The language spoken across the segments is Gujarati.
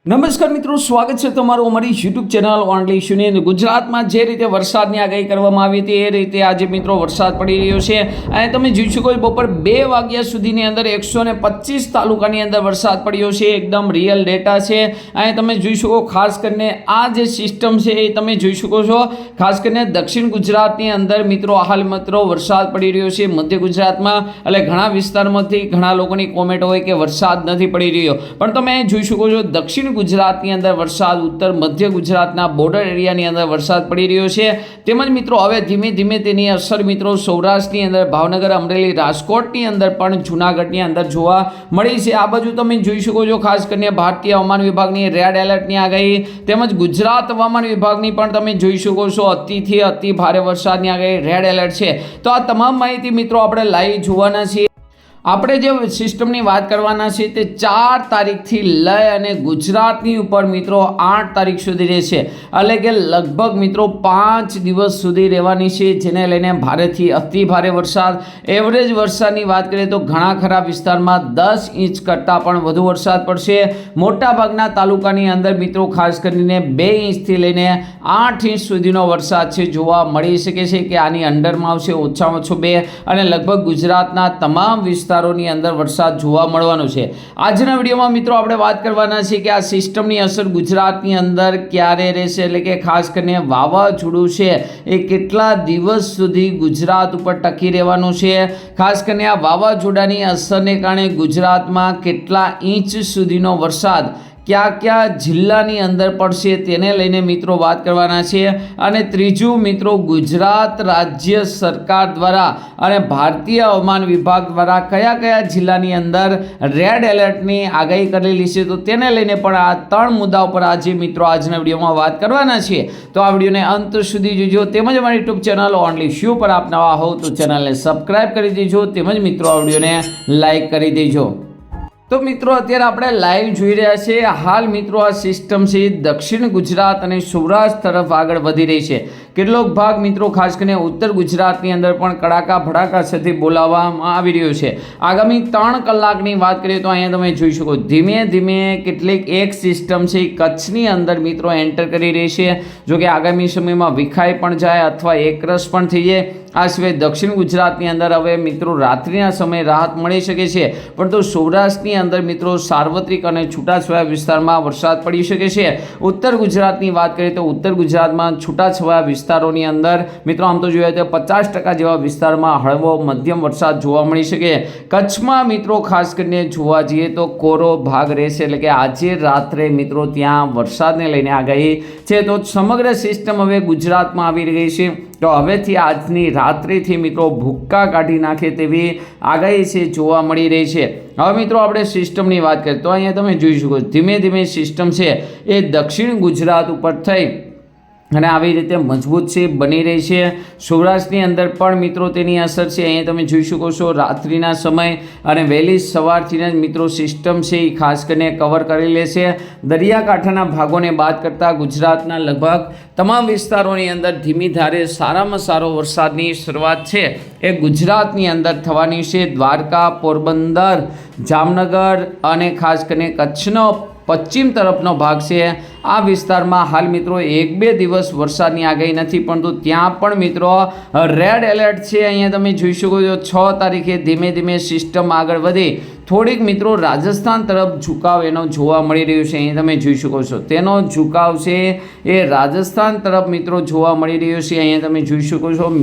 નમસ્કાર મિત્રો, સ્વાગત છે તમારું અમારી યુટ્યુબ ચેનલ ઓનલી ઇશ્યુની. ગુજરાતમાં જે રીતે વરસાદની આગાહી કરવામાં આવી હતી એ રીતે આજે મિત્રો વરસાદ પડી રહ્યો છે. અને તમે જોઈ શકો છો બપોર 2 વાગ્યા સુધીની અંદર 125 તાલુકાની અંદર વરસાદ પડ્યો છે. એકદમ રિયલ ડેટા છે. અને તમે જોઈ શકો ખાસ કરીને આ જે સિસ્ટમ છે એ તમે જોઈ શકો છો. ખાસ કરીને દક્ષિણ ગુજરાતની અંદર મિત્રો હાલ મિત્રો વરસાદ પડી રહ્યો છે. મધ્ય ગુજરાતમાં એટલે ઘણા વિસ્તારમાંથી ઘણા લોકોની કોમેન્ટ હોય કે વરસાદ નથી પડી રહ્યો, પણ તમે જોઈ શકો છો દક્ષિણ ગુજરાતની અંદર વરસાદ, ઉત્તર મધ્ય ગુજરાતના બોર્ડર એરિયાની અંદર વરસાદ પડી રહ્યો છે. તેમજ મિત્રો હવે ધીમે ધીમે તેની અસર મિત્રો સૌરાષ્ટ્રની અંદર, ભાવનગર, અમરેલી, રાજકોટની અંદર પણ જૂનાગઢની અંદર જોવા મળી છે. આ બાજુ તમે જોઈ શકો છો ખાસ કરીને ભારતીય હવામાન વિભાગની રેડ એલર્ટની આગાહી, તેમજ ગુજરાત હવામાન વિભાગની પણ તમે જોઈ શકો છો અતિથી અતિ ભારે વરસાદની આગાહી, રેડ એલર્ટ છે. તો આ તમામ માહિતી મિત્રો આપણે લાઈવ જોવાના છીએ. આપણે જે સિસ્ટમની વાત કરવાના છે તે 4 તારીખથી લઈ અને ગુજરાતની ઉપર મિત્રો 8 તારીખ સુધી રહેશે. એટલે કે લગભગ મિત્રો 5 દિવસ સુધી રહેવાની છે, જેને લઈને ભારેથી અતિ ભારે વરસાદ. એવરેજ વરસાદની વાત કરીએ તો ઘણા ખરા વિસ્તારમાં 10 ઇંચ કરતાં પણ વધુ વરસાદ પડશે. મોટાભાગના તાલુકાની અંદર મિત્રો ખાસ કરીને 2 ઇંચથી લઈને 8 ઇંચ સુધીનો વરસાદ છે જોવા મળી શકે છે કે આની અંડરમાં આવશે ઓછામાં ઓછો 2, અને લગભગ ગુજરાતના તમામ વિસ્તારોની અંદર વરસાદ જોવા મળવાનો છે. આજના વિડીયોમાં મિત્રો આપણે વાત કરવાના છે કે આ સિસ્ટમની અસર ગુજરાતની અંદર ક્યારે રહેશે, એટલે કે ખાસ કરીને વાવાઝોડું છે એ કેટલા દિવસ સુધી ગુજરાત ઉપર ટકી રહેવાનું છે. ખાસ કરીને આ વાવાઝોડાની અસરને કારણે ગુજરાતમાં કેટલા ઇંચ સુધીનો વરસાદ કયા જિલ્લાની અંદર પડશે તેને લઈને મિત્રો વાત કરવાના છે. અને ત્રીજું મિત્રો ગુજરાત રાજ્ય સરકાર દ્વારા અને ભારતીય હવામાન વિભાગ દ્વારા કયા જિલ્લાની અંદર રેડ એલર્ટની આગાહી કરેલી છે, તો તેને લઈને પણ આ 3 મુદ્દા ઉપર આજે મિત્રો આજના વિડીયોમાં વાત કરવાના છે. તો આ વિડીયોને અંત સુધી જોજો. તેમજ અમારી યુટ્યુબ ચેનલ ઓનલી શ્યુ પર આપ નવા હો તો ચેનલને સબસ્ક્રાઈબ કરી દેજો. તેમજ મિત્રો આ વિડીયોને લાઈક કરી દેજો. તો મિત્રો અત્યારે આપણે લાઈવ જોઈ રહ્યા છીએ. હાલ મિત્રો આ સિસ્ટમ છે દક્ષિણ ગુજરાત અને સૌરાષ્ટ્ર તરફ આગળ વધી રહી છે. કેટલોક ભાગ મિત્રો ખાસ કરીને ઉત્તર ગુજરાતની અંદર પણ કડાકા ભડાકા સાથે બોલાવવામાં આવી રહ્યો છે. આગામી 3 કલાકની વાત કરીએ તો અહીંયા તમે જોઈ શકો ધીમે ધીમે કેટલીક એક સિસ્ટમ છે કચ્છની અંદર મિત્રો એન્ટર કરી રહી છે. જો કે આગામી સમયમાં વિખાઈ પણ જાય અથવા એકરસ પણ થઈ જાય. આ સિવાય દક્ષિણ ગુજરાતની અંદર હવે મિત્રો રાત્રિના સમયે રાહત મળી શકે છે, પરંતુ સૌરાષ્ટ્રની અંદર મિત્રો સાર્વત્રિક અને છૂટાછવાયા વિસ્તારમાં વરસાદ પડી શકે છે. ઉત્તર ગુજરાતની વાત કરીએ તો ઉત્તર ગુજરાતમાં છૂટાછવાયા વિસ્તારોની અંદર મિત્રો આમ તો જોઈએ તો 50% જેવા વિસ્તારમાં હળવો મધ્યમ વરસાદ જોવા મળી શકે. કચ્છમાં મિત્રો ખાસ કરીને જોવા જઈએ તો કોરો ભાગ રહેશે, એટલે કે આજે રાત્રે મિત્રો ત્યાં વરસાદને લઈને આગાહી છે. તો સમગ્ર સિસ્ટમ હવે ગુજરાતમાં આવી રહી છે. તો હવેથી આજની રાત્રિથી મિત્રો ભૂક્કા કાઢી નાખે તેવી આગાહી છે જોવા મળી રહી છે. હવે મિત્રો આપણે સિસ્ટમની વાત કરીએ તો અહીંયા તમે જોઈ શકો ધીમે ધીમે સિસ્ટમ છે એ દક્ષિણ ગુજરાત ઉપર થઈ અને આવી રીતે મજબૂત છે બની રહી છે. સૌરાષ્ટ્રની અંદર પણ મિત્રો તેની અસર છે. અહીંયા તમે જોઈ શકો છો રાત્રિના સમય અને વહેલી સવારથી જ મિત્રો સિસ્ટમ છે એ ખાસ કરીને કવર કરી લે છે. દરિયાકાંઠાના ભાગોને બાદ કરતાં ગુજરાતના લગભગ તમામ વિસ્તારોની અંદર ધીમી ધારે સારામાં સારો વરસાદની શરૂઆત છે એ ગુજરાતની અંદર થવાની છે. દ્વારકા, પોરબંદર, જામનગર અને ખાસ કરીને કચ્છનો પશ્ચિમ તરફનો ભાગ છે. આ વિસ્તારમાં હાલ મિત્રો 1-2 દિવસ વરસાદની આગાહી નથી, પરંતુ ત્યાં પણ મિત્રો રેડ એલર્ટ છે. અહીંયા તમે જોઈ શકો છો 6 તારીખે ધીમે ધીમે સિસ્ટમ આગળ વધી થોડીક મિત્રો રાજસ્થાન તરફ ઝુકાવ એનો જોવા મળી રહ્યો છે. અહીં તમે જોઈ શકો છો તેનો ઝુકાવ છે એ રાજસ્થાન તરફ મિત્રો જોવા મળી રહ્યો છે. અહીંયા તમે જોઈ શકો છો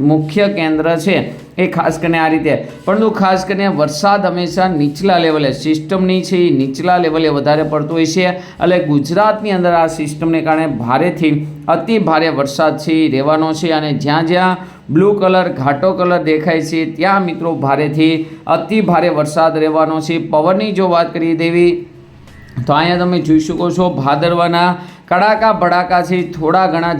મુખ્ય કેન્દ્ર છે એ ખાસ કરીને આ રીતે, પરંતુ ખાસ કરીને વરસાદ હંમેશા નીચલા લેવલે સિસ્ટમની છે એ નીચલા લેવલે વધારે પડતો હોય છે. એટલે ગુજરાતની અંદર આ સિસ્ટમને કારણે ભારેથી અતિ ભારે વરસાદ છે એ રહેવાનો છે. અને જ્યાં જ્યાં બ્લુ કલર ઘાટો કલર દેખાય છે ત્યાં મિત્રો ભારેથી અતિ ભારે વરસાદ રહેવાનો છે. પવનની જો વાત કરી દેવી તો અહીંયા તમે જોઈ શકો છો ભાદરવાના કડાકા ભડાકા છે થોડા ઘણા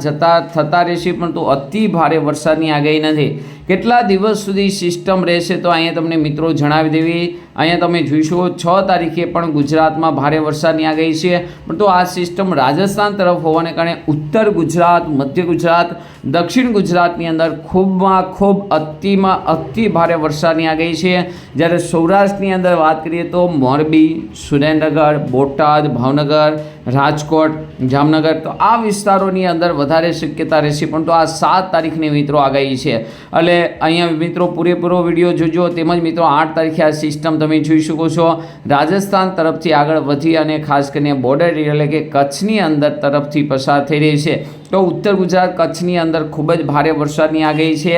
થતા રહેશે, પરંતુ અતિ ભારે વરસાદની આગાહી નથી. કેટલા દિવસ સુધી સિસ્ટમ રહેશે તો અહીંયા તમને મિત્રો જણાવી દેવી. અહીંયા તમે જોઈશો 6 તારીખે પણ ગુજરાતમાં ભારે વરસાદની આગાહી છે, પણ તો આ સિસ્ટમ રાજસ્થાન તરફ હોવાને કારણે ઉત્તર ગુજરાત, મધ્ય ગુજરાત, દક્ષિણ ગુજરાતની અંદર ખૂબમાં ખૂબ અતિ ભારે વરસાદની આગાહી છે. જ્યારે સૌરાષ્ટ્રની અંદર વાત કરીએ તો મોરબી, સુરેન્દ્રનગર, બોટાદ, ભાવનગર, રાજકોટ, જામનગર, તો આ વિસ્તારોની અંદર વધારે શક્યતા રહેશે. પણ તો આ 7 તારીખની મિત્રો આગાહી છે, એટલે અહીંયા મિત્રો પૂરેપૂરો વિડીયો જોજો. તેમજ મિત્રો 8 તારીખે આ સિસ્ટમ તમે જોઈ શકો છો રાજસ્થાન તરફથી આગળ વધી અને ખાસ કરીને બોર્ડર એટલે કે કચ્છની અંદર તરફથી પસાર થઈ રહી છે. તો ઉત્તર ગુજરાત, કચ્છની અંદર ખૂબ જ ભારે વરસાદની આગાહી છે.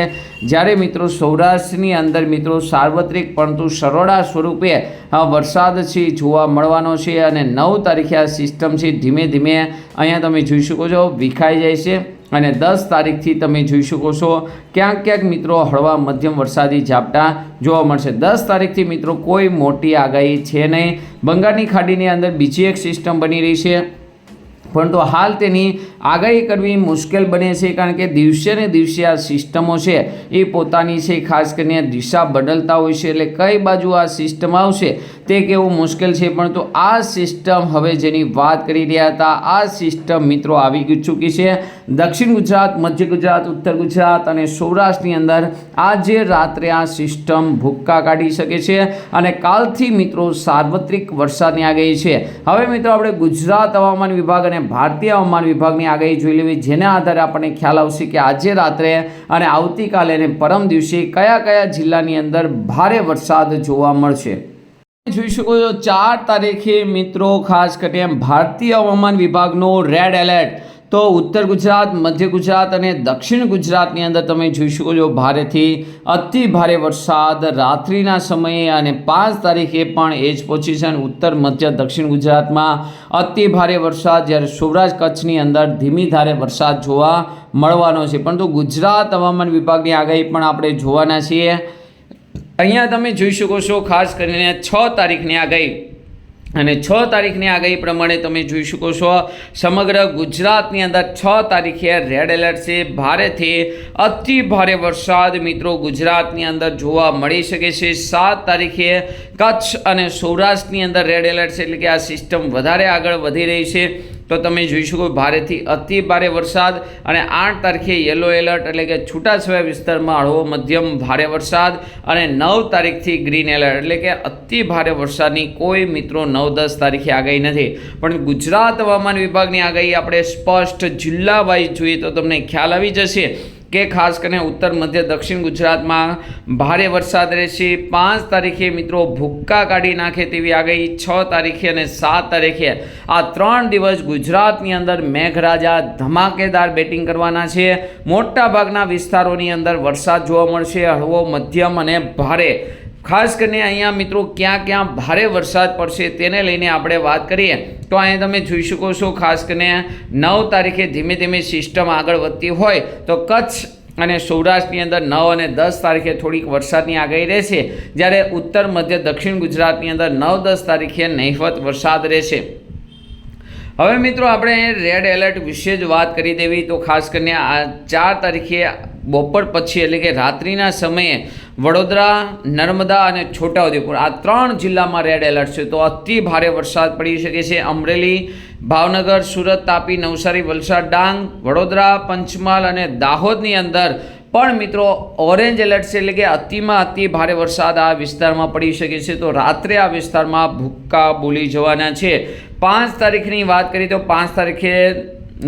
જ્યારે મિત્રો સૌરાષ્ટ્રની અંદર મિત્રો સાર્વત્રિક પરંતુ સરળા સ્વરૂપે વરસાદ છે જોવા મળવાનો છે. અને 9 તારીખે આ સિસ્ટમ છે ધીમે ધીમે અહીંયા તમે જોઈ શકો છો વિખાઈ જાય છે. અને 10 તારીખથી તમે જોઈ શકો છો ક્યાંક ક્યાંક મિત્રો હળવા મધ્યમ વરસાદી ઝાપટા જોવા મળશે. 10 તારીખથી મિત્રો કોઈ મોટી આગાહી છે નહીં. બંગાળની ખાડીની અંદર બીજી એક સિસ્ટમ બની રહી છે, પરંતુ હાલ તેની આગાહી કરવી મુશ્કેલ બને છે, કારણ કે દિવસે ને દિવસે આ સિસ્ટમો છે એ પોતાની છે ખાસ કરીને દિશા બદલતા હોય છે. એટલે કઈ બાજુ આ સિસ્ટમ આવશે તે કહેવું મુશ્કેલ છે. પરંતુ આ સિસ્ટમ હવે જેની વાત કરી રહ્યા હતા, આ સિસ્ટમ મિત્રો આવી ચૂકી છે. દક્ષિણ ગુજરાત, મધ્ય ગુજરાત, ઉત્તર ગુજરાત અને સૌરાષ્ટ્રની અંદર આજે રાત્રે આ સિસ્ટમ ભૂક્કા કાઢી શકે છે અને કાલથી મિત્રો સાર્વત્રિક વરસાદની આગાહી છે. હવે મિત્રો આપણે ગુજરાત હવામાન વિભાગ અને ભારતીય હવામાન વિભાગની આગાહી જોઈ લેવી, જેના આધારે આપણને ખ્યાલ આવશે કે આજે રાત્રે અને આવતીકાલે અને પરમ દિવસે કયા કયા જિલ્લાની અંદર ભારે વરસાદ જોવા મળશે. જોઈ શકો છો 4 તારીખે મિત્રો ખાસ કરીને ભારતીય હવામાન વિભાગનો રેડ એલર્ટ. તો ઉત્તર ગુજરાત, મધ્ય ગુજરાત અને દક્ષિણ ગુજરાતની અંદર તમે જોઈ શકો છો ભારેથી અતિ ભારે વરસાદ રાત્રિના સમયે. અને 5 તારીખે પણ એ જ પોઝિશન ઉત્તર, મધ્ય, દક્ષિણ ગુજરાતમાં અતિ ભારે વરસાદ, જ્યારે સૌરાષ્ટ્ર, કચ્છની અંદર ધીમી ધારે વરસાદ જોવા મળવાનો છે. પરંતુ ગુજરાત હવામાન વિભાગની આગાહી પણ આપણે જોવાના છીએ. અહીંયા તમે જોઈ શકો છો ખાસ કરીને 6 તારીખની આગાહી. અને 6 તારીખની આગાહી પ્રમાણે તમે જોઈ શકો છો સમગ્ર ગુજરાતની અંદર 6 તારીખે રેડ એલર્ટ છે. ભારેથી અતિ ભારે વરસાદ મિત્રો ગુજરાતની અંદર જોવા મળી શકે છે. 7 તારીખે કચ્છ અને સૌરાષ્ટ્રની અંદર રેડ એલર્ટ છે, એટલે કે આ સિસ્ટમ વધારે આગળ વધી રહી છે. તો તમે જોઈ શકો ભારેથી અતિ ભારે વરસાદ. અને 8 તારીખે યલો એલર્ટ એટલે કે છૂટાછવાયા વિસ્તારમાં હળવો મધ્યમ ભારે વરસાદ. અને 9 તારીખથી ગ્રીન એલર્ટ એટલે કે અતિ ભારે વરસાદની કોઈ મિત્રો 9-10 તારીખે આગાહી નથી. પણ ગુજરાત હવામાન વિભાગની આગાહી આપણે સ્પષ્ટ જિલ્લા વાઇઝ જોઈએ તો તમને ખ્યાલ આવી જશે કે ખાસ કરીને ઉત્તર, મધ્ય, દક્ષિણ ગુજરાતમાં ભારે વરસાદ રહેશે. 5 તારીખે મિત્રો ભૂક્કા કાઢી નાખે તેવી આગાહી. 6 તારીખે અને 7 તારીખે આ 3 દિવસ ગુજરાતની અંદર મેઘરાજા ધમાકેદાર બેટિંગ કરવાના છે. મોટા ભાગના વિસ્તારોની અંદર વરસાદ જોવા મળશે, હળવો, મધ્યમ અને ભારે. ખાસ કરીને અહીંયા મિત્રો ક્યાં ક્યાં ભારે વરસાદ પડશે તેને લઈને આપણે વાત કરીએ તો અહીંયા તમે જોઈ શકો છો ખાસ કરીને 9 તારીખે ધીમે ધીમે સિસ્ટમ આગળ વધતી હોય તો કચ્છ અને સૌરાષ્ટ્રની અંદર 9 અને 10 તારીખે થોડીક વરસાદની આગાહી રહેશે, જ્યારે ઉત્તર, મધ્ય, દક્ષિણ ગુજરાતની અંદર 9-10 તારીખે નહિવત વરસાદ રહેશે. હવે મિત્રો આપણે રેડ એલર્ટ વિશે જ વાત કરી દેવી તો ખાસ કરીને આ 4 તારીખે બપોર પછી એટલે કે રાત્રિના સમયે વડોદરા, નર્મદા અને છોટાઉદેપુર આ 3 જિલ્લામાં રેડ એલર્ટ છે. તો અતિ ભારે વરસાદ પડી શકે છે. અમરેલી, ભાવનગર, સુરત, તાપી, નવસારી, વલસાડ, ડાંગ, વડોદરા, પંચમહાલ અને દાહોદની અંદર પણ મિત્રો ઓરેન્જ એલર્ટ છે, એટલે કે અતિમાં અતિ ભારે વરસાદ આ વિસ્તારમાં પડી શકે છે. તો રાત્રે આ વિસ્તારમાં ભૂક્કા બોલી જવાના છે. 5 તારીખની વાત કરીએ તો 5 તારીખે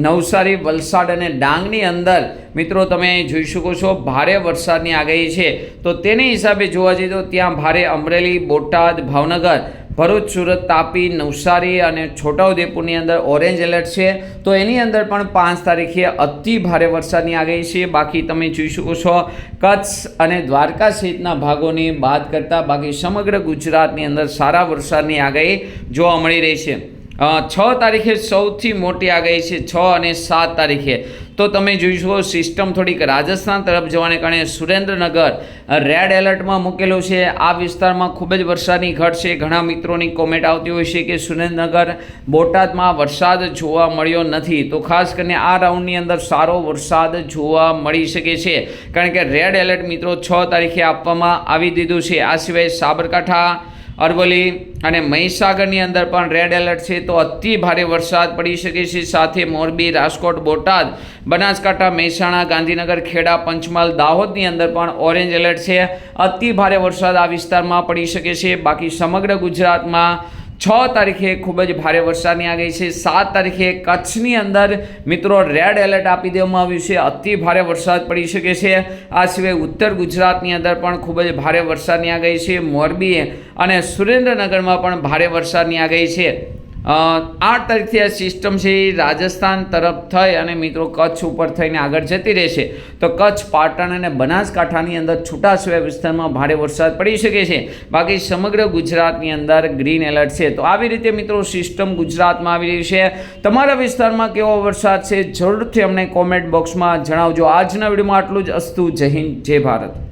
નવસારી, વલસાડ અને ડાંગની અંદર મિત્રો તમે જોઈ શકો છો ભારે વરસાદની આગાહી છે. તો તેની હિસાબે જોવા જઈએ તો ત્યાં ભારે અમરેલી, બોટાદ, ભાવનગર, ભરૂચ, સુરત, તાપી, નવસારી અને છોટાઉદેપુરની અંદર ઓરેન્જ એલર્ટ છે. તો એની અંદર પણ 5 તારીખે અતિ ભારે વરસાદની આગાહી છે. બાકી તમે જોઈ શકો છો કચ્છ અને દ્વારકા સહિતના ભાગોની બાદ કરતાં બાકી સમગ્ર ગુજરાતની અંદર સારા વરસાદની આગાહી જોવા મળી રહી છે. 6 તારીખે સૌથી મોટી આગાહી છે, 6 અને 7 તારીખે. તો તમે જોઈ શકો સિસ્ટમ થોડીક રાજસ્થાન તરફ જવાને કારણે સુરેન્દ્રનગર રેડ એલર્ટમાં મૂકેલું છે. આ વિસ્તારમાં ખૂબ જ વરસાદની ઘટ છે. ઘણા મિત્રોની કોમેન્ટ આવતી હોય છે કે સુરેન્દ્રનગર બોટાદમાં વરસાદ જોવા મળ્યો નથી. તો ખાસ કરીને આ રાઉન્ડની અંદર સારો વરસાદ જોવા મળી શકે છે, કારણ કે રેડ એલર્ટ મિત્રો 6 તારીખે આપવામાં આવી દીધું છે. આ સિવાય સાબરકાંઠા, અરવલ્લી અને મહીસાગરની અંદર પણ રેડ એલર્ટ છે. તો અતિ ભારે વરસાદ પડી શકે છે. સાથે મોરબી, રાજકોટ, બોટાદ, બનાસકાંઠા, મહેસાણા, ગાંધીનગર, ખેડા, પંચમહાલ, દાહોદની અંદર પણ ઓરેન્જ એલર્ટ છે. અતિ ભારે વરસાદ આ વિસ્તારમાં પડી શકે છે. બાકી સમગ્ર ગુજરાતમાં 6 તારીખે ખૂબ જ ભારે વરસાદની આગાહી છે. 7 તારીખે કચ્છની અંદર મિત્રો રેડ એલર્ટ આપી દેવામાં આવ્યું છે. અતિ ભારે વરસાદ પડી શકે છે. આ સિવાય ઉત્તર ગુજરાતની અંદર પણ ખૂબ જ ભારે વરસાદની આગાહી છે. મોરબી અને સુરેન્દ્રનગરમાં પણ ભારે વરસાદની આગાહી છે. 8 તારીખથી આ સિસ્ટમ છે એ રાજસ્થાન તરફ થઈ અને મિત્રો કચ્છ ઉપર થઈને આગળ જતી રહેશે. તો કચ્છ, પાટણ અને બનાસકાંઠાની અંદર છૂટાછવાયા વિસ્તારમાં ભારે વરસાદ પડી શકે છે. બાકી સમગ્ર ગુજરાતની અંદર ગ્રીન એલર્ટ છે. તો આવી રીતે મિત્રો સિસ્ટમ ગુજરાતમાં આવી રહી છે. તમારા વિસ્તારમાં કેવો વરસાદ છે જરૂરથી અમને કોમેન્ટ બોક્સમાં જણાવજો. આજના વિડીયોમાં આટલું જ. અસ્તુ. જય હિન્દ, જય ભારત.